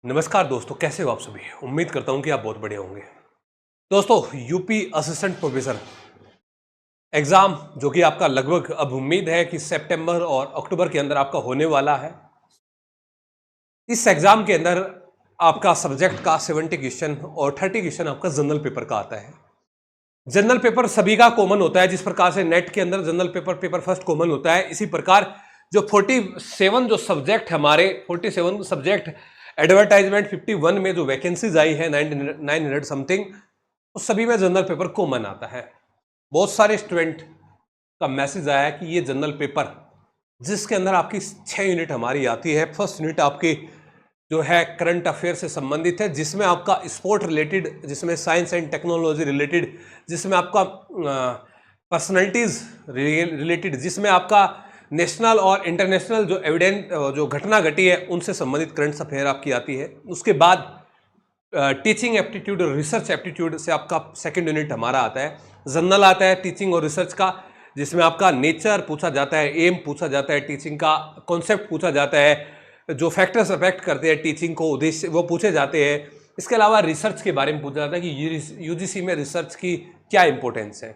नमस्कार दोस्तों, कैसे हो आप सभी। उम्मीद करता हूं कि आप बहुत बढ़िया होंगे। दोस्तों, यूपी असिस्टेंट प्रोफेसर एग्जाम जो कि आपका लगभग अब उम्मीद है कि सितंबर और अक्टूबर के अंदर आपका होने वाला है। इस एग्जाम के अंदर आपका सब्जेक्ट का 70 क्वेश्चन और 30 क्वेश्चन आपका जनरल पेपर का आता है। जनरल पेपर सभी का कॉमन होता है, जिस प्रकार से नेट के अंदर जनरल पेपर फर्स्ट कॉमन होता है, इसी प्रकार जो 47 जो सब्जेक्ट हमारे 47 सब्जेक्ट एडवर्टाइजमेंट 51 में जो वैकेंसीज आई है 900 समथिंग, उस सभी में जनरल पेपर कॉमन आता है। बहुत सारे स्टूडेंट का मैसेज आया कि ये जनरल पेपर जिसके अंदर आपकी 6 यूनिट हमारी आती है। फर्स्ट यूनिट आपकी जो है करंट अफेयर से संबंधित है, जिसमें आपका स्पोर्ट रिलेटेड, जिसमें साइंस एंड टेक्नोलॉजी रिलेटेड, जिसमें आपका पर्सनैलिटीज रिलेटेड, जिसमें आपका नेशनल और इंटरनेशनल जो एविडेंट जो घटना घटी है उनसे संबंधित करंट अफेयर आपकी आती है। उसके बाद टीचिंग एप्टीट्यूड और रिसर्च एप्टीट्यूड से आपका सेकंड यूनिट हमारा आता है। जनरल आता है टीचिंग और रिसर्च का, जिसमें आपका नेचर पूछा जाता है, एम पूछा जाता है, टीचिंग का कॉन्सेप्ट पूछा जाता है, जो फैक्टर्स अफेक्ट करते हैं टीचिंग को, उद्देश्य वो पूछे जाते हैं। इसके अलावा रिसर्च के बारे में पूछा जाता है कि यूजीसी में रिसर्च की क्या इंपॉर्टेंस है।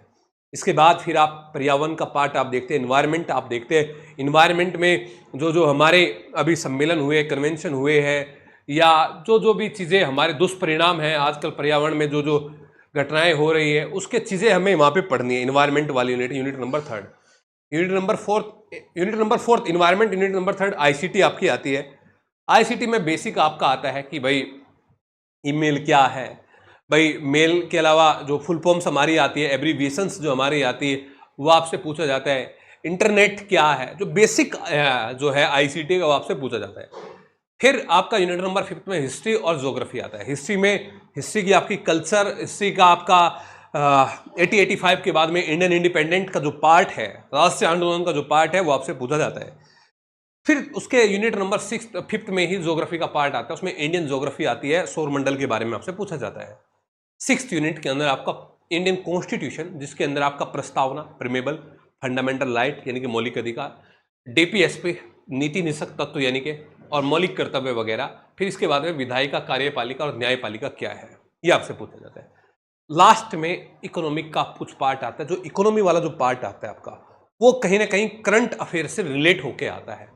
इसके बाद फिर आप पर्यावरण का पार्ट आप देखते हैं, इन्वायरमेंट आप देखते हैं। इन्वायरमेंट में जो जो हमारे अभी सम्मेलन हुए, कन्वेंशन हुए हैं, या जो जो भी चीज़ें हमारे दुष्परिणाम हैं आजकल पर्यावरण में, जो जो घटनाएं हो रही है, उसके चीज़ें हमें वहाँ पे पढ़नी है। इन्वायरमेंट वाली unit number third, unit number fourth environment, unit number third ICT आपकी आती है। आईसीटी में बेसिक आपका आता है कि भाई ईमेल क्या है, भाई मेल के अलावा जो फुल फॉर्म्स हमारी आती है, एब्रीविएशंस जो हमारी आती है, वो आपसे पूछा जाता है। इंटरनेट क्या है, जो बेसिक जो है आईसीटी का, वो आपसे पूछा जाता है। फिर आपका यूनिट नंबर फिफ्थ में हिस्ट्री और ज्योग्राफी आता है। हिस्ट्री में हिस्ट्री की आपकी कल्चर, हिस्ट्री का आपका 1885 के बाद में इंडियन इंडिपेंडेंट का जो पार्ट है, राष्ट्रीय आंदोलन का जो पार्ट है, वो आपसे पूछा जाता है। फिर उसके यूनिट नंबर फिफ्थ में ही ज्योग्राफी का पार्ट आता है, उसमें इंडियन ज्योग्राफी आती है, सौरमंडल के बारे में आपसे पूछा जाता है। सिक्स्थ यूनिट के अंदर आपका इंडियन कॉन्स्टिट्यूशन, जिसके अंदर आपका प्रस्तावना, प्रिमेबल, फंडामेंटल राइट यानी कि मौलिक अधिकार, डीपीएसपी नीति निषेध तत्व यानी कि, और मौलिक कर्तव्य वगैरह। फिर इसके बाद में विधायिका, कार्यपालिका और न्यायपालिका क्या है, ये आपसे पूछा जाता है। लास्ट में इकोनॉमिक का कुछ पार्ट आता है। जो इकोनॉमी वाला जो पार्ट आता है आपका, वो कहीं ना कहीं करंट अफेयर से रिलेट होके आता है।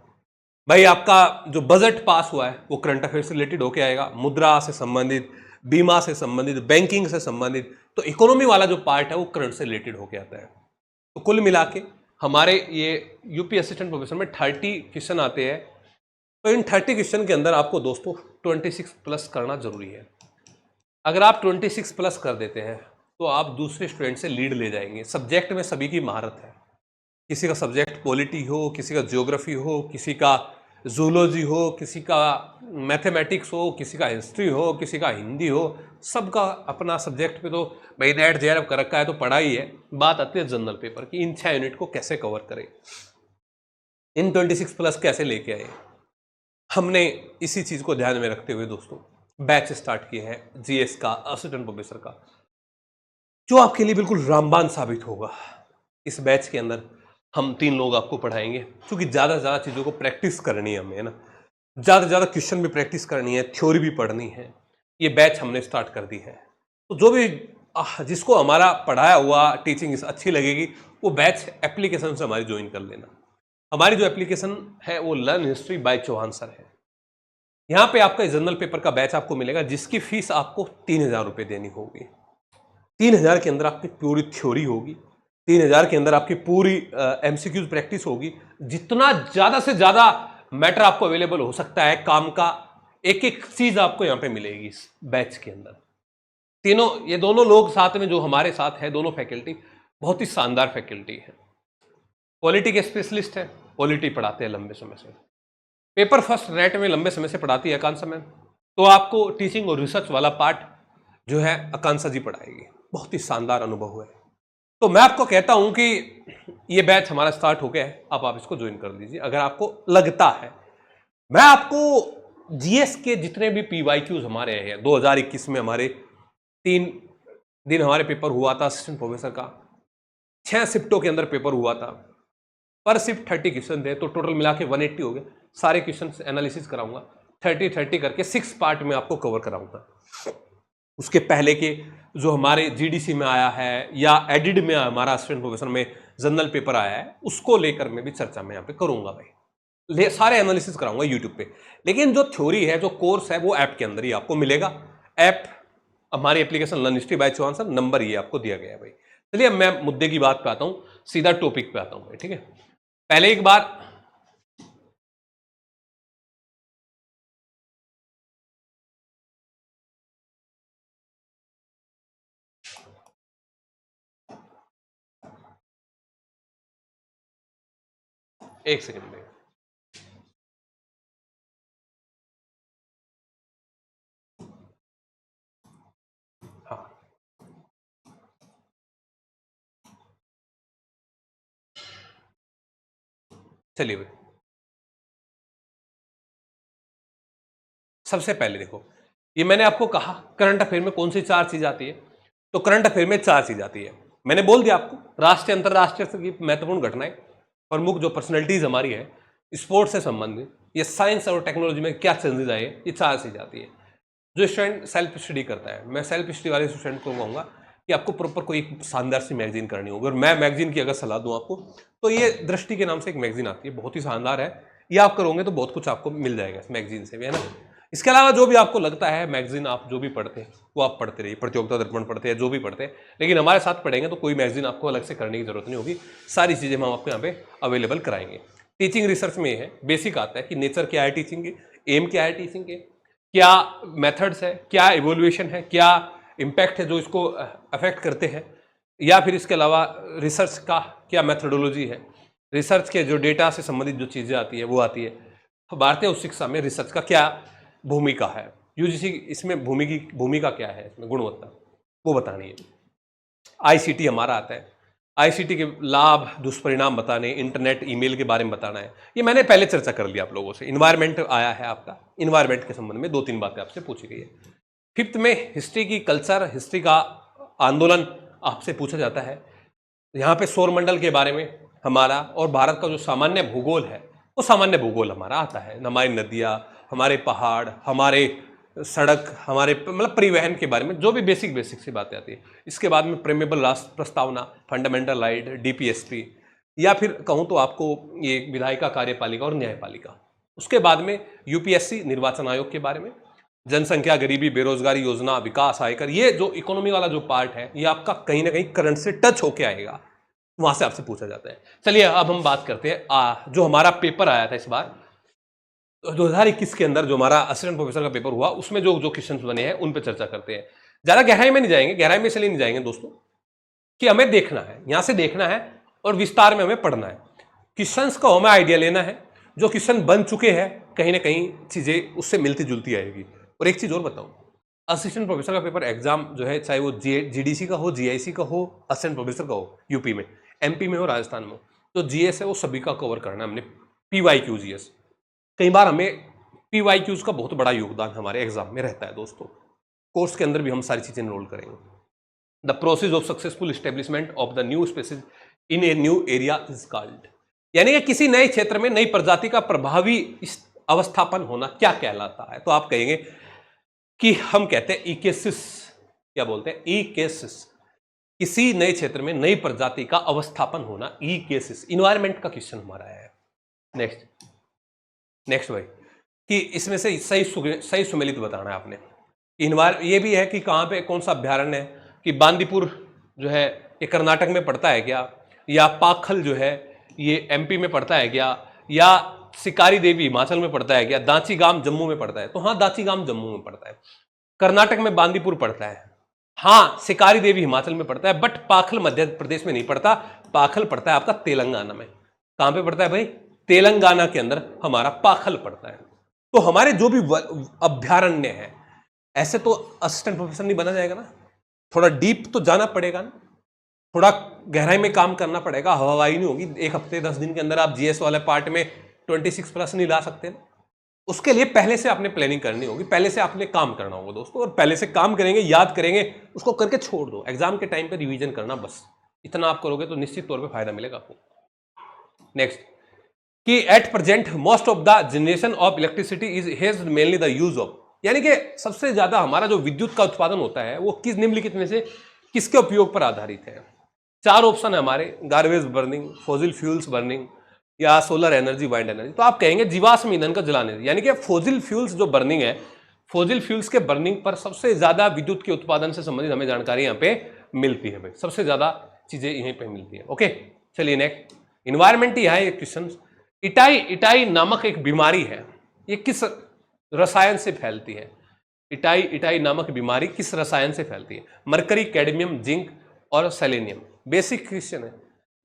भाई आपका जो बजट पास हुआ है वो करंट अफेयर से रिलेटेड होके आएगा, मुद्रा से संबंधित, बीमा से संबंधित, बैंकिंग से संबंधित। तो इकोनॉमी वाला जो पार्ट है वो करंट से रिलेटेड होके आता है। तो कुल मिला के हमारे ये यूपी असिस्टेंट प्रोफेसर में 30 क्वेश्चन आते हैं। तो इन 30 क्वेश्चन के अंदर आपको दोस्तों 26 प्लस करना जरूरी है। अगर आप 26 प्लस कर देते हैं तो आप दूसरे स्टूडेंट से लीड ले जाएंगे। सब्जेक्ट में सभी की महारत है, किसी का सब्जेक्ट पॉलिटी हो, किसी का ज्योग्राफी हो, किसी का जूलॉजी हो, किसी का मैथमेटिक्स हो, किसी का हिस्ट्री हो, किसी का हिंदी हो, सबका अपना सब्जेक्ट पे तो भाई नेट जेआरएफ कर रखा है, तो पढ़ा ही है। बात आती है जनरल पेपर की, इन 6 यूनिट को कैसे कवर करें, इन 26 प्लस कैसे लेके आए। हमने इसी चीज़ को ध्यान में रखते हुए दोस्तों बैच स्टार्ट किए हैं जीएस का, असिस्टेंट प्रोफेसर का, जो आपके लिए बिल्कुल रामबाण साबित होगा। इस बैच के अंदर हम 3 लोग आपको पढ़ाएंगे, क्योंकि ज़्यादा से ज़्यादा चीज़ों को प्रैक्टिस करनी है हमें, है ना। ज़्यादा से ज़्यादा क्वेश्चन भी प्रैक्टिस करनी है, थ्योरी भी पढ़नी है। ये बैच हमने स्टार्ट कर दी है। तो जो भी जिसको हमारा पढ़ाया हुआ टीचिंग अच्छी लगेगी, वो बैच एप्लीकेशन से हमारी ज्वाइन कर लेना। हमारी जो एप्लीकेशन है वो learn history by Chauhan sir है। यहाँ पे आपका जनरल पेपर का बैच आपको मिलेगा, जिसकी फीस आपको 3,000 रुपये देनी होगी। 3,000 के अंदर आपकी पूरी थ्योरी होगी, 3,000 के अंदर आपकी पूरी एमसीक्यूज प्रैक्टिस होगी। जितना ज़्यादा से ज़्यादा मैटर आपको अवेलेबल हो सकता है काम का, एक एक चीज़ आपको यहाँ पे मिलेगी इस बैच के अंदर। ये दोनों लोग साथ में जो हमारे साथ है, दोनों फैकल्टी बहुत ही शानदार फैकल्टी है। पॉलिटी के स्पेशलिस्ट है, पॉलिटी पढ़ाते हैं लंबे समय से। पेपर फर्स्ट नेट में लंबे समय से पढ़ाती है आकांक्षा मैम। तो आपको टीचिंग और रिसर्च वाला पार्ट जो है आकांक्षा जी पढ़ाएगी। बहुत ही शानदार अनुभव है। तो मैं आपको कहता हूं कि ये बैच हमारा स्टार्ट हो गया है, अब आप इसको ज्वाइन कर लीजिए अगर आपको लगता है। मैं आपको जीएस के जितने भी पीवाईक्यूज हमारे हैं, 2021 में हमारे 3 दिन हमारे पेपर हुआ था असिस्टेंट प्रोफेसर का, 6 शिफ्टों के अंदर पेपर हुआ था, पर शिफ्ट 30 क्वेश्चन थे, तो टोटल मिला के 180 हो गए। सारे क्वेश्चन एनालिसिस कराऊंगा, 30 करके 6 पार्ट में आपको कवर कराऊंगा। उसके पहले के जो हमारे जीडीसी में आया है या एडिड में हमारा असिस्टेंट प्रोफेसर में जनरल पेपर आया है, उसको लेकर मैं भी चर्चा में यहाँ पे करूंगा भाई, सारे एनालिसिस कराऊंगा यूट्यूब पे। लेकिन जो थ्योरी है, जो कोर्स है, वो ऐप के अंदर ही आपको मिलेगा। ऐप हमारी application learn history by Chauhan sir, number ये आपको दिया गया है भाई। चलिए मैं मुद्दे की बात पे आता हूँ, सीधा टॉपिक पे आता हूँ भाई, ठीक है। पहले एक बार एक सेकंड में, हाँ चलिए भाई। सबसे पहले देखो, ये मैंने आपको कहा करंट अफेयर में कौन सी 4 चीज आती है, तो करंट अफेयर में 4 चीज आती है। मैंने बोल दिया आपको, राष्ट्रीय अंतरराष्ट्रीय की महत्वपूर्ण घटनाएं, प्रमुख जो पर्सनैलिटीज हमारी है, स्पोर्ट्स से संबंधित, ये साइंस और टेक्नोलॉजी में क्या चेंजेस आए, ये 4 चीज आती है। जो स्टूडेंट सेल्फ स्टडी करता है, मैं सेल्फ स्टडी वाले स्टूडेंट को कहूँगा कि आपको प्रॉपर कोई एक शानदार सी मैगजीन करनी होगी। और मैं मैगजीन की अगर सलाह दूं आपको, तो ये दृष्टि के नाम से एक मैगजीन आती है, बहुत ही शानदार है। ये आप करोगे तो बहुत कुछ आपको मिल जाएगा इस मैगजीन से भी, है ना। इसके अलावा जो भी आपको लगता है मैगजीन आप जो भी पढ़ते हैं वो आप पढ़ते रहिए, प्रतियोगिता दर्पण पढ़ते हैं, जो भी पढ़ते हैं, लेकिन हमारे साथ पढ़ेंगे तो कोई मैगजीन आपको अलग से करने की जरूरत नहीं होगी। सारी चीज़ें हम आपको यहाँ पे अवेलेबल कराएंगे। टीचिंग रिसर्च में है, बेसिक आता है कि नेचर क्या है टीचिंग के, एम क्या है टीचिंग के, क्या मेथड्स है, क्या इवोल्यूशन है, क्या इम्पैक्ट है जो इसको अफेक्ट करते हैं, या फिर इसके अलावा रिसर्च का क्या मेथडोलॉजी है, रिसर्च के जो डेटा से संबंधित जो चीज़ें आती है वो आती है। भारतीय उच्च शिक्षा में रिसर्च का क्या भूमिका है, यूजीसी इसमें भूमिका क्या है, इसमें गुणवत्ता वो बतानी है। आईसीटी हमारा आता है, आईसीटी के लाभ दुष्परिणाम बताने, इंटरनेट ईमेल के बारे में बताना है, ये मैंने पहले चर्चा कर लिया आप लोगों से। इन्वायरमेंट आया है आपका, इन्वायरमेंट के संबंध में 2-3 बातें आपसे पूछी गई है। 5th में हिस्ट्री की कल्चर, हिस्ट्री का आंदोलन आपसे पूछा जाता है। यहाँ पे सौरमंडल के बारे में हमारा और भारत का जो सामान्य भूगोल है, वो सामान्य भूगोल हमारा आता है, हमारी नदियाँ, हमारे पहाड़, हमारे सड़क, हमारे मतलब परिवहन के बारे में जो भी बेसिक सी बातें आती है। इसके बाद में प्रेमेबल राष्ट्र प्रस्तावना, फंडामेंटल राइट, डीपीएसपी, या फिर कहूँ तो आपको ये विधायिका, कार्यपालिका और न्यायपालिका। उसके बाद में यूपीएससी निर्वाचन आयोग के बारे में, जनसंख्या, गरीबी, बेरोजगारी योजना, विकास, आयकर, ये जो इकोनॉमी वाला जो पार्ट है ये आपका कहीं ना कहीं करंट से टच होके आएगा, वहां से आपसे पूछा जाता है। चलिए अब हम बात करते हैं जो हमारा पेपर आया था इस बार 2021 के अंदर, जो हमारा असिस्टेंट प्रोफेसर का पेपर हुआ, उसमें जो जो क्वेश्चंस बने हैं उन पे चर्चा करते हैं। ज्यादा गहराई में नहीं जाएंगे, गहराई में इसलिए नहीं जाएंगे दोस्तों कि हमें देखना है, यहां से देखना है और विस्तार में हमें पढ़ना है। क्वेश्चंस का हमें आइडिया लेना है, जो क्वेश्चन बन चुके हैं कहीं ना कहीं चीजें उससे मिलती जुलती आएगी। और एक चीज और बताऊं, असिस्टेंट प्रोफेसर का पेपर एग्जाम जो है, चाहे वो जीडीसी का हो, जीआईसी का हो, असिस्टेंट प्रोफेसर का हो, यूपी में, एमपी में हो, राजस्थान में हो, तो जीएस है वो सभी का कवर करना है हमने। पीवाईक्यू जीएस, कई बार हमें पीवाईक्यूज का बहुत बड़ा योगदान हमारे एग्जाम में रहता है दोस्तों। कोर्स के अंदर भी हम सारी चीजें एनरोल करेंगे। The process of successful establishment of the new species in a new area is called, यानी कि किसी नए क्षेत्र में नई प्रजाति का प्रभावी अवस्थापन होना क्या कहलाता है। तो आप कहेंगे कि हम कहते हैं इकेसिस, क्या बोलते हैं, इकेसिस, किसी नए क्षेत्र में नई प्रजाति का अवस्थापन होना, इकेसिस। इन्वायरमेंट का क्वेश्चन हमारा है। नेक्स्ट भाई, कि इसमें से सही सुमेलित बताना है आपने। ये भी है कि कहाँ पे कौन सा अभ्यारण्य है, कि बांदीपुर जो है ये कर्नाटक में पड़ता है क्या, या पाखल जो है ये एमपी में पड़ता है क्या, या सिकारी देवी हिमाचल में पड़ता है क्या, दांची गांव जम्मू में पड़ता है। तो हाँ, दांची गांव जम्मू में पड़ता है, कर्नाटक में बांदीपुर पड़ता है, हाँ सिकारी देवी हिमाचल में पड़ता है, बट पाखल मध्य प्रदेश में नहीं पड़ता, पाखल पड़ता है आपका तेलंगाना में। कहां पे पड़ता है भाई, तेलंगाना के अंदर हमारा पाखल पड़ता है। तो हमारे जो भी अभ्यारण्य है, ऐसे तो असिस्टेंट प्रोफेसर नहीं बना जाएगा ना, थोड़ा डीप तो जाना पड़ेगा ना, थोड़ा गहराई में काम करना पड़ेगा। हवाई नहीं होगी, 1 हफ्ते 10 दिन के अंदर आप जीएस वाले पार्ट में 26+ नहीं ला सकते ना। उसके लिए पहले से आपने प्लानिंग करनी होगी, पहले से आपने काम करना होगा दोस्तों, और पहले से काम करेंगे, याद करेंगे, उसको करके छोड़ दो, एग्जाम के टाइम पे रिवीजन करना, बस इतना आप करोगे तो निश्चित तौर पे फायदा मिलेगा आपको। नेक्स्ट, कि at present most of the generation of electricity is has mainly the use of, यानी कि सबसे ज्यादा हमारा जो विद्युत का उत्पादन होता है वो किस निम्नलिखित में से किसके उपयोग पर आधारित है। चार ऑप्शन है हमारे, garbage burning, fossil fuels burning, या सोलर एनर्जी, वाइंड एनर्जी। तो आप कहेंगे जीवाश्म ईंधन का जलाने, यानी कि फॉसिल फ्यूल्स जो बर्निंग है, फॉसिल फ्यूल्स के बर्निंग पर सबसे ज्यादा विद्युत के उत्पादन से संबंधित हमें जानकारी यहाँ पे मिलती है भाई, सबसे ज्यादा चीजें यहीं पे मिलती है। ओके, चलिए नेक्स्ट, इन्वायरमेंट ही है क्वेश्चन। इटाई, इटाई नामक एक बीमारी है, ये किस रसायन से फैलती है? इटाई, इटाई नामक बीमारी किस रसायन से फैलती है? मरकरी, कैडमियम, जिंक और सेलेनियम। बेसिक क्वेश्चन है,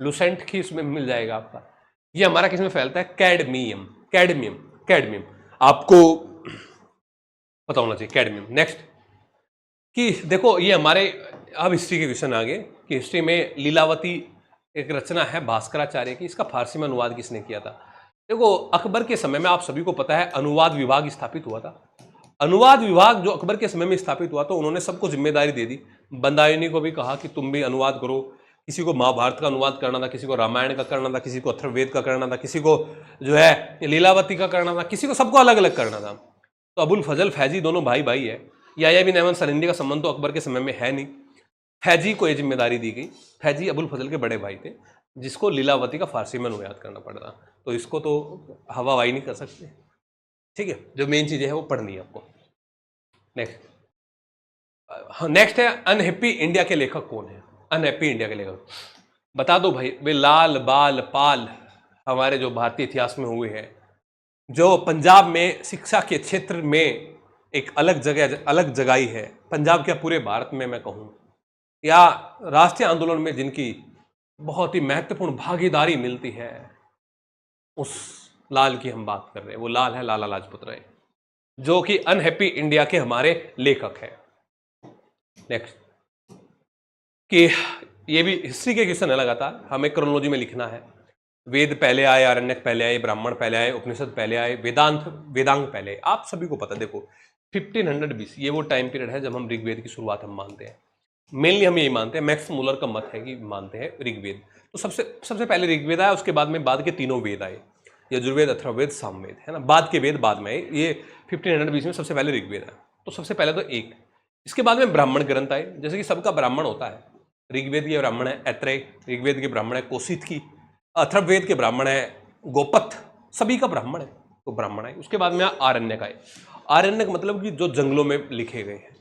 लुसेंट की इसमें मिल जाएगा आपका। ये हमारा किस में फैलता है? कैडमियम, कैडमियम, कैडमियम आपको पता होना चाहिए, कैडमियम। नेक्स्ट, कि देखो ये हमारे अब हिस्ट्री के क्वेश्चन आगे कि हिस्ट्री में लीलावती एक रचना है भास्कराचार्य की, इसका फारसी में अनुवाद किसने किया था? देखो अकबर के समय में आप सभी को पता है अनुवाद विभाग स्थापित हुआ था। अनुवाद विभाग जो अकबर के समय में स्थापित हुआ तो उन्होंने सबको जिम्मेदारी दे दी। बंदायनी को भी कहा कि तुम भी अनुवाद करो, किसी को महाभारत का अनुवाद करना था, किसी को रामायण का करना था, किसी को अथर्ववेद का करना था, किसी को जो है लीलावती का करना था, किसी को, सबको अलग अलग करना था। तो अबुल फजल फैजी दोनों भाई भाई है। याह्या बिन अहमद सरिंदी का संबंध तो अकबर के समय में है नहीं, फैजी को यह जिम्मेदारी दी गई। फैजी अबुल फजल के बड़े भाई थे, जिसको लीलावती का फारसी में अनुवाद करना पड़ा, तो इसको तो हवावाई नहीं कर सकते। ठीक है, जो मेन चीजें हैं वो पढ़नी है आपको। नेक्स्ट, नेक्स्ट है अनहैप्पी इंडिया के लेखक कौन है? अनहैप्पी इंडिया के लेखक बता दो भाई। वे लाल बाल पाल हमारे जो भारतीय इतिहास में हुए हैं, जो पंजाब में शिक्षा के क्षेत्र में एक अलग जगह है, पंजाब क्या पूरे भारत में मैं कहूँ, या राष्ट्रीय आंदोलन में जिनकी बहुत ही महत्वपूर्ण भागीदारी मिलती है, उस लाल की हम बात कर रहे हैं। वो लाल है लाला लाजपत राय, जो कि अनहैप्पी इंडिया के हमारे लेखक हैं। नेक्स्ट, कि ये भी हिस्ट्री के क्वेश्चन है, लगातार हमें क्रोनोलॉजी में लिखना है। वेद पहले आए, आरण्यक पहले आए, ब्राह्मण पहले आए, उपनिषद पहले आए, वेदांग पहले आए। आप सभी को पता, देखो 1500 BC ये वो टाइम पीरियड है जब हम ऋग्वेद की शुरुआत हम मानते हैं। मेनली हम यही मानते हैं, मैक्स मुलर का मत है कि मानते हैं ऋग्वेद। तो सबसे पहले ऋग्वेद आया, उसके बाद में बाद के तीनों वेद आए, यजुर्वेद, अथर्ववेद, सामवेद, है ना। बाद के वेद बाद में आए, ये 1500 BC में सबसे पहले ऋग्वेद आया। तो सबसे पहले तो एक, इसके बाद में ब्राह्मण ग्रंथ आए, जैसे कि सबका ब्राह्मण होता है। ऋग्वेद के ब्राह्मण है ऐत्रेय, ऋग्वेद के ब्राह्मण है कोशितकी, अथर्ववेद के ब्राह्मण है गोपथ, सभी का ब्राह्मण है तो ब्राह्मण है। उसके बाद में आरण्यक आए। आरण्यक मतलब कि जो जंगलों में लिखे गए हैं,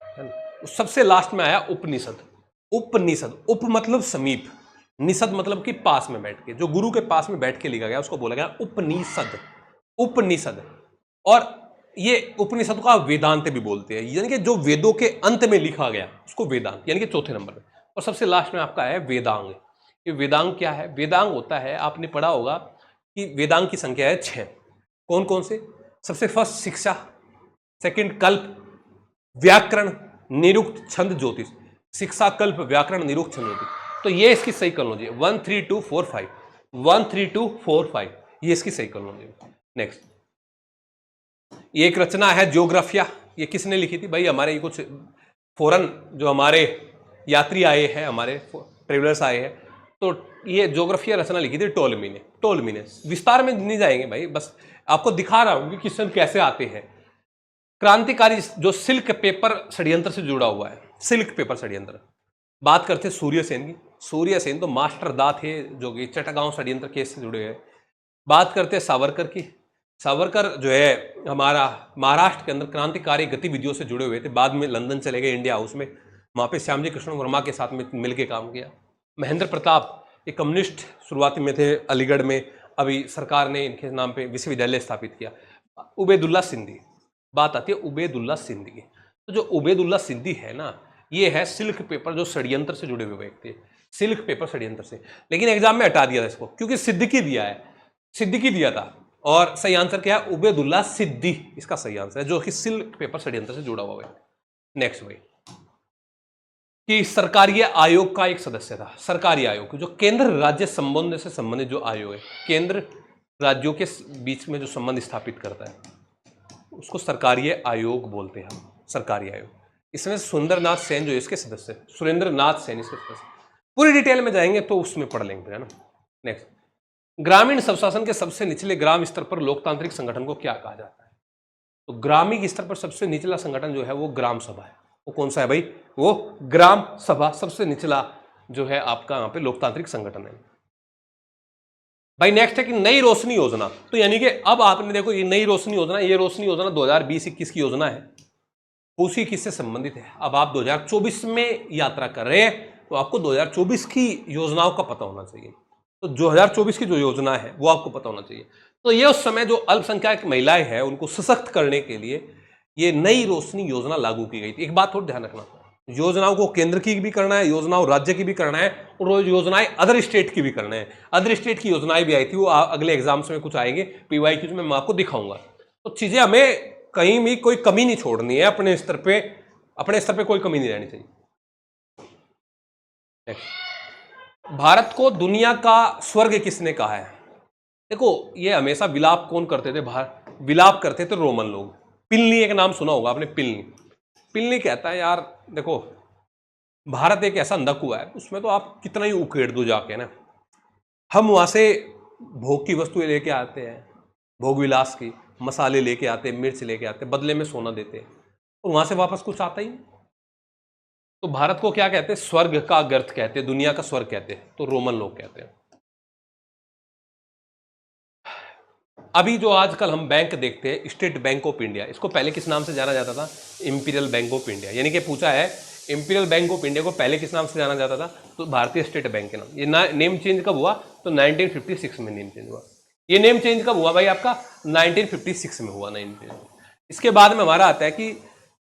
है ना। सबसे लास्ट में आया उपनिषद। उपनिषद, उप मतलब समीप, निषद मतलब कि पास में बैठ के, जो गुरु के पास में बैठ के लिखा गया उसको बोला गया उपनिषद। उपनिषद, और ये उपनिषद को आप वेदांत भी बोलते हैं, यानी कि जो वेदों के अंत में लिखा गया उसको वेदांत, यानी कि चौथे नंबर पे। और सबसे लास्ट में आपका है वेदांग। ये वेदांग क्या है? वेदांग होता है, आपने पढ़ा होगा कि वेदांग की संख्या है 6। कौन कौन से? सबसे फर्स्ट शिक्षा, सेकंड कल्प, व्याकरण, निरुक्त, छंद, ज्योतिष। शिक्षा, कल्प, व्याकरण, निरुक्त, छंद, ज्योतिष। तो ये इसकी सही क्रॉनोलॉजी है, 1 3 2 4 5, 1 3 2 4 5, ये इसकी सही क्रॉनोलॉजी है। नेक्स्ट, ये एक रचना है ज्योग्राफिया, ये किसने लिखी थी भाई? हमारे ये कुछ फॉरेन जो हमारे यात्री आए हैं, हमारे ट्रेवलर्स आए हैं, तो ये ज्योग्राफिया रचना लिखी थी टोलमी ने। टोलमी ने, विस्तार में नहीं जाएंगे भाई, बस आपको दिखा रहा हूं कि क्वेश्चन कैसे आते हैं। क्रांतिकारी जो सिल्क पेपर षड्यंत्र से जुड़ा हुआ है, सिल्क पेपर षड्यंत्र, बात करते सूर्यसेन की। सूर्यसेन तो मास्टर दा थे, जो कि चटगांव षड्यंत्र केस से जुड़े हुए। बात करते सावरकर की। सावरकर जो है हमारा महाराष्ट्र के अंदर क्रांतिकारी गतिविधियों से जुड़े हुए थे, बाद में लंदन चले गए इंडिया हाउस में, वहाँ पे श्यामजी कृष्ण वर्मा के साथ में मिलकर काम किया। महेंद्र प्रताप एक कम्युनिस्ट शुरुआती में थे अलीगढ़ में, अभी सरकार ने इनके नाम पे विश्वविद्यालय स्थापित किया। उबैदुल्ला सिंधी, बात आती है उबैदुल्ला सिंधी की। तो जो उबैदुल्ला सिंधी है ना, ये है सिल्क पेपर जो षड्यंत्र से जुड़े हुए व्यक्ति, सिल्क पेपर षड्यंत्र से। लेकिन एग्जाम में हटा दिया था इसको, क्योंकि सिद्दीकी दिया है, सिद्दीकी दिया था, और सही आंसर क्या है? उबैदुल्ला सिद्दी इसका सही आंसर है, जो कि सिल्क पेपर षड्यंत्र से जुड़ा हुआ है। नेक्स्ट भाई, कि सरकारी आयोग का एक सदस्य था। सरकारी आयोग जो केंद्र राज्य संबंध से संबंधित जो आयोग है, केंद्र राज्यों के बीच में जो संबंध स्थापित करता है, उसको सरकारी आयोग बोलते हैं हम, सरकारी आयोग। इसमें सुरेंद्रनाथ सेन जो इसके सदस्य, सुरेंद्रनाथ सेन इसके सदस्य। पूरी डिटेल में जाएंगे तो उसमें पढ़ लेंगे, है ना। नेक्स्ट, ग्रामीण स्वशासन के सबसे निचले ग्राम स्तर पर लोकतांत्रिक संगठन को क्या कहा जाता है? तो ग्रामीण स्तर पर सबसे निचला संगठन जो है वो ग्राम सभा है। वो कौन सा है भाई? वो ग्राम सभा सबसे निचला जो है आपका यहाँ पे लोकतांत्रिक संगठन है भाई। नेक्स्ट है कि नई रोशनी योजना। तो यानी कि अब आपने देखो ये नई रोशनी योजना, ये रोशनी योजना 2020-21 की योजना है, उसी किससे संबंधित है। अब आप 2024 में यात्रा कर रहे हैं तो आपको 2024 की योजनाओं का पता होना चाहिए। तो 2024 की जो योजना है वो आपको पता होना चाहिए। तो ये उस समय जो अल्पसंख्यक महिलाएं हैं उनको सशक्त करने के लिए ये नई रोशनी योजना लागू की गई थी। एक बात थोड़ा ध्यान रखना, योजनाओं को केंद्र की भी करना है, योजनाओं राज्य की भी करना है, और योजनाएं अदर स्टेट की भी करना है। अदर स्टेट की योजनाएं भी आई थी, वो अगले एग्जाम्स में कुछ आएंगे, PYQ में मैं आपको दिखाऊंगा। तो चीजें हमें कहीं भी कोई कमी नहीं छोड़नी है, अपने स्तर पे कोई कमी नहीं रहनी चाहिए। भारत को दुनिया का स्वर्ग किसने कहा है? देखो ये हमेशा विलाप कौन करते थे? विलाप करते थे रोमन लोग। पिलनी एक नाम सुना होगा आपने, पिलनी कहता है यार देखो भारत एक ऐसा अंधा कुआं है, उसमें तो आप कितना ही उकेड़ दो जाके ना, हम वहां से भोग की वस्तुएं लेके आते हैं, भोग विलास की, मसाले लेके आते, मिर्च लेके आते, बदले में सोना देते, और वहां से वापस कुछ आता ही नहीं। तो भारत को क्या कहते हैं? स्वर्ग का गर्त कहते हैं, दुनिया का स्वर्ग कहते हैं, तो रोमन लोग कहते हैं। अभी जो आजकल हम बैंक देखते हैं, स्टेट बैंक ऑफ इंडिया, इसको पहले किस नाम से जाना जाता था? Imperial bank of India. यानी कि पूछा है इंपीरियल बैंक ऑफ इंडिया को पहले किस नाम से जाना जाता था? तो भारतीय स्टेट बैंक के नाम। ये नेम चेंज कब हुआ? तो 1956 में नेम चेंज हुआ। ये नेम चेंज कब हुआ भाई आपका? 1956 में हुआ नेम चेंज। इसके बाद में हमारा आता है कि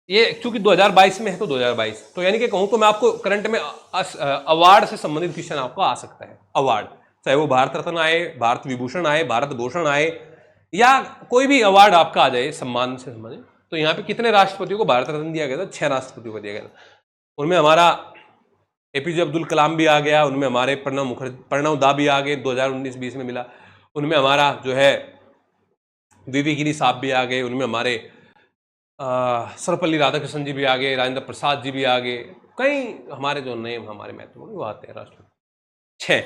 ये चूंकि 2022 में है तो 2022, तो यानी कि कहूं तो मैं आपको करंट में अवार्ड से संबंधित क्वेश्चन आपको आ सकता है। अवार्ड, चाहे वो भारत रत्न आए, भारत विभूषण आए, भारत भूषण आए, या कोई भी अवार्ड आपका आ जाए सम्मान से संबंधित। तो यहाँ पे कितने राष्ट्रपतियों को भारत रत्न दिया गया था? 6 राष्ट्रपतियों को दिया गया था। उनमें हमारा APJ अब्दुल कलाम भी आ गया, उनमें हमारे प्रणव दा भी आ गए, 2019-20 में मिला। उनमें हमारा जो है VV गिरी साहब भी आ गए, उनमें हमारे सर्वपल्ली राधाकृष्णन जी भी आ गए, राजेंद्र प्रसाद जी भी आ गए, कई हमारे जो नेम हमारे महत्वपूर्ण वो आते हैं राष्ट्रपति। 6।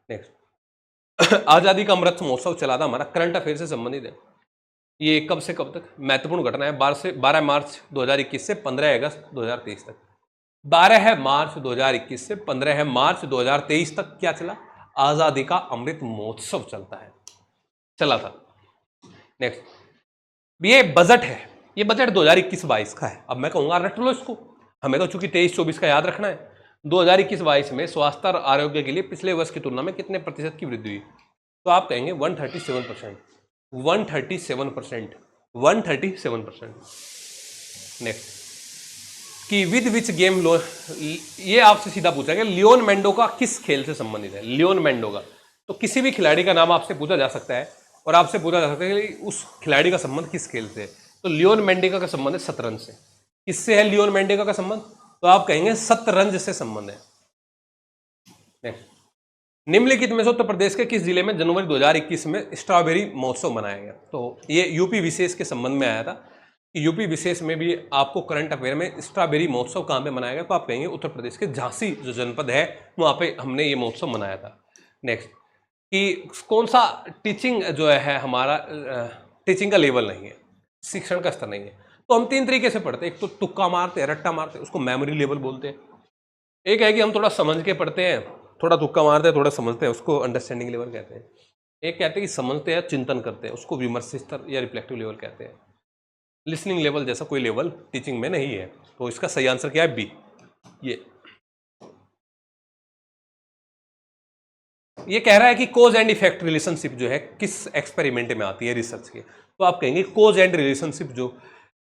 नेक्स्ट आज़ादी का अमृत महोत्सव चला था हमारा, करंट अफेयर से संबंधित है। ये कब से कब तक? महत्वपूर्ण घटना है 12 मार्च 2021 से 15 अगस्त 2023 तक। 12 मार्च 2021 से 15 मार्च 2023 तक क्या चला? आज़ादी का अमृत महोत्सव चला था। नेक्स्ट ये बजट है, ये बजट 2021-22 का है। अब मैं कहूंगा रट लो इसको, हमें तो चूंकि 23-24 का याद रखना है। 2021-22 में स्वास्थ्य और आरोग्य के लिए पिछले वर्ष की तुलना में कितने प्रतिशत की वृद्धि हुई? तो आप कहेंगे 137%। 137%। नेक्स्ट कि विद विच गेम ये आपसे सीधा पूछा गया, लियोन मेंडो का किस खेल से संबंधित है? लियोन मेंडो का, तो किसी भी खिलाड़ी का नाम आपसे पूछा जा सकता है, और आपसे पूछा जा सकता है कि उस खिलाड़ी का संबंध किस खेल से है। तो लियोन मेंडिका का संबंध है शतरंज से। किससे है लियोन मेंडिका का संबंध? तो आप कहेंगे शतरंज से संबंध है। निम्नलिखित में से उत्तर प्रदेश के किस जिले में जनवरी 2021 में स्ट्रॉबेरी महोत्सव मनाया गया? तो ये यूपी विशेष के संबंध में आया था कि यूपी विशेष में भी आपको करंट अफेयर में स्ट्रॉबेरी महोत्सव कहाँ पे मनाया गया? तो आप कहेंगे उत्तर प्रदेश के झांसी जो जनपद है वहाँ पे हमने ये महोत्सव मनाया था। नेक्स्ट कि कौन सा टीचिंग जो है हमारा टीचिंग का लेवल नहीं है, शिक्षण का स्तर नहीं है। तो हम 3 तरीके से पढ़ते हैं, एक तो तुक्का मारते हैं, रट्टा मारते हैं, उसको मेमोरी लेवल बोलते हैं। एक है कि हम थोड़ा समझ के पढ़ते हैं, थोड़ा तुक्का मारते हैं, थोड़ा समझते हैं, उसको अंडरस्टैंडिंग लेवल कहते हैं। एक कहते हैं कि समझते हैं, चिंतन करते हैं, उसको विमर्श स्तर या रिफ्लेक्टिव लेवल कहते हैं। लिसनिंग लेवल जैसा कोई लेवल टीचिंग में नहीं है। तो इसका सही आंसर क्या है? बी। ये कह रहा है कि कोज एंड इफेक्ट रिलेशनशिप जो है किस एक्सपेरिमेंट में आती है रिसर्च के? तो आप कहेंगे कोज एंड रिलेशनशिप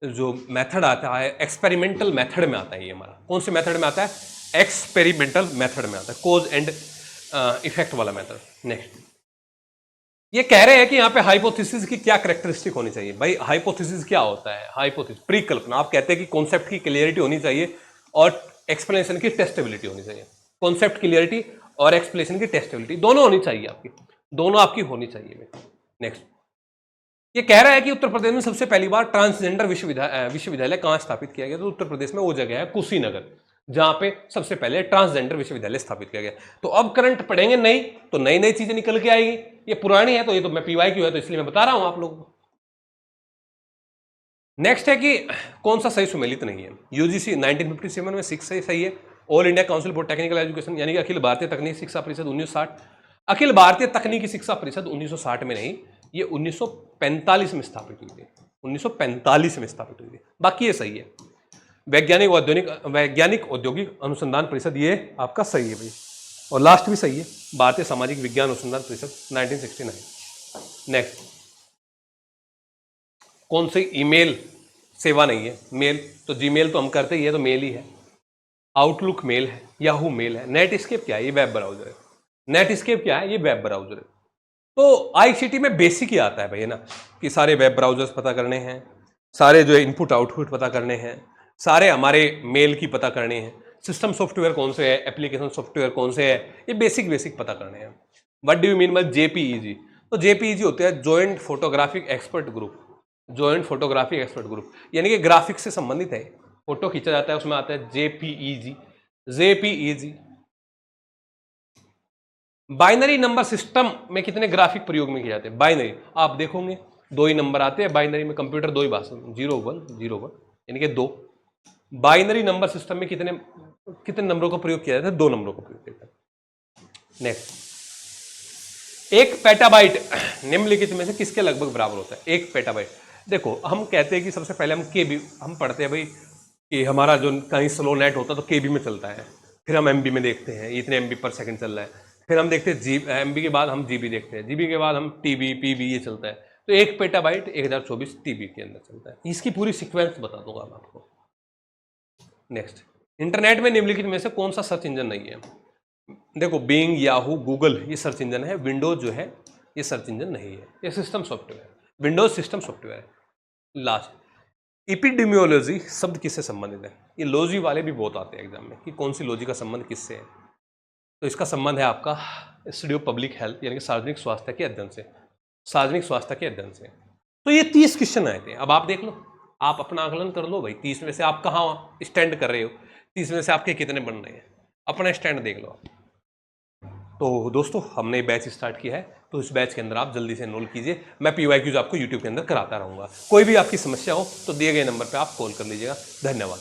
जो मेथड आता है एक्सपेरिमेंटल मेथड में आता है। ये हमारा कौन से मेथड में आता है? एक्सपेरिमेंटल मेथड में आता है, कोज एंड इफेक्ट वाला मेथड। नेक्स्ट ये कह रहे हैं कि यहाँ पे हाइपोथेसिस की क्या कैरेक्टरिस्टिक होनी चाहिए? भाई हाइपोथेसिस क्या होता है? हाइपोथेसिस परिकल्पना। आप कहते हैं कि कॉन्सेप्ट की क्लियरिटी होनी चाहिए और एक्सप्लेनेशन की टेस्टेबिलिटी होनी चाहिए। कॉन्सेप्ट क्लियरिटी और एक्सप्लेनेशन की टेस्टेबिलिटी दोनों होनी चाहिए आपकी, दोनों आपकी होनी चाहिए। नेक्स्ट ये कह रहा है कि उत्तर प्रदेश में सबसे पहली बार ट्रांसजेंडर विश्वविद्यालय कहाँ स्थापित किया गया? तो उत्तर प्रदेश में वो जगह है कुशीनगर। जहां पे सबसे पहले ट्रांसजेंडर विश्वविद्यालय स्थापित किया गया। तो अब करंट पढ़ेंगे नहीं तो नई नई चीजें निकल के आएगी, ये पुरानी है तो ये तो मैं PYQ है तो इसलिए मैं बता रहा हूं आप लोगों को। नेक्स्ट है कि कौन सा सही सुमेलित नहीं है। यूजीसी 1957 में 6 सही है। All India council for technical education यानी कि अखिल भारतीय तकनीकी शिक्षा परिषद 1960, अखिल भारतीय तकनीकी शिक्षा परिषद 1960 में नहीं, ये 1945 में स्थापित हुई थी, 1945 में स्थापित हुई थी, बाकी ये सही है। वैज्ञानिक औद्योगिक अनुसंधान परिषद ये आपका सही है भाई, और लास्ट भी सही है, भारतीय सामाजिक विज्ञान अनुसंधान परिषद 1969। नेक्स्ट, कौन सी ईमेल सेवा नहीं है? मेल तो जीमेल तो हम करते ही है, तो मेल ही है। आउटलुक मेल है, याहू मेल है। नेटस्केप क्या है? ये वेब ब्राउजर है। नेटस्केप क्या है? ये वेब ब्राउजर है। तो आईसीटी में बेसिक ही आता है भाई, है ना, कि सारे वेब ब्राउजर्स पता करने हैं, सारे जो है इनपुट आउटपुट पता करने हैं, सारे हमारे मेल की पता करने हैं, सिस्टम सॉफ्टवेयर कौन से है, एप्लीकेशन सॉफ्टवेयर कौन से है, ये बेसिक पता करने हैं। What do you mean by JPEG? तो जेपीईजी होता है joint photographic expert group, joint photographic expert group, यानी कि ग्राफिक्स से संबंधित है, फोटो खींचा जाता है उसमें आता है JPEG. JPEG binary number system में कितने ग्राफिक प्रयोग में किए जाते हैं? बाइनरी आप देखोगे 2 ही नंबर आते हैं बाइनरी में, कंप्यूटर 2 ही भाषा, 0 1 यानी कि 2। बाइनरी नंबर सिस्टम में कितने नंबरों का प्रयोग किया जाता है? 2 नंबरों का प्रयोग किया जाता है। नेक्स्ट, 1 पेटाबाइट निम्नलिखित में से किसके लगभग बराबर होता है? 1 पेटाबाइट, देखो हम कहते हैं कि सबसे पहले हम केबी हम पढ़ते हैं भाई कि हमारा जो कहीं स्लो नेट होता है तो केबी में चलता है, फिर हम एमबी में देखते हैं इतने एमबी पर सेकंड चल रहा है, फिर हम देखते हैं एमबी के बाद हम जीबी देखते हैं, जीबी के बाद हम टीबी पीबी ये चलता है। तो 1 पेटाबाइट 1024 टीबी के अंदर चलता है। इसकी पूरी सीक्वेंस बता दूंगा मैं आपको। नेक्स्ट, इंटरनेट में निम्नलिखित में से कौन सा सर्च इंजन नहीं है? देखो बिंग, याहू, गूगल ये सर्च इंजन है, विंडोज जो है ये सर्च इंजन नहीं है, ये system software, Windows system software है। लास्ट, एपिडेमियोलॉजी शब्द किससे संबंधित है? ये लॉजी वाले भी बहुत आते हैं एग्जाम में कि कौन सी लॉजी का संबंध किससे है। तो इसका संबंध है आपका स्टडी ऑफ पब्लिक हेल्थ यानी कि सार्वजनिक स्वास्थ्य के अध्ययन से, सार्वजनिक स्वास्थ्य के अध्ययन से। तो ये 30 क्वेश्चन आए थे। अब आप देख लो, आप अपना आकलन कर लो भाई, 30 में से आप कहाँ स्टैंड कर रहे हो, 30 में से आपके कितने बन रहे हैं, अपना स्टैंड देख लो। तो दोस्तों हमने बैच स्टार्ट किया है, तो इस बैच के अंदर आप जल्दी से एनरोल कीजिए। मैं PYQs आपको यूट्यूब के अंदर कराता रहूँगा। कोई भी आपकी समस्या हो तो दिए गए नंबर पर आप कॉल कर लीजिएगा। धन्यवाद।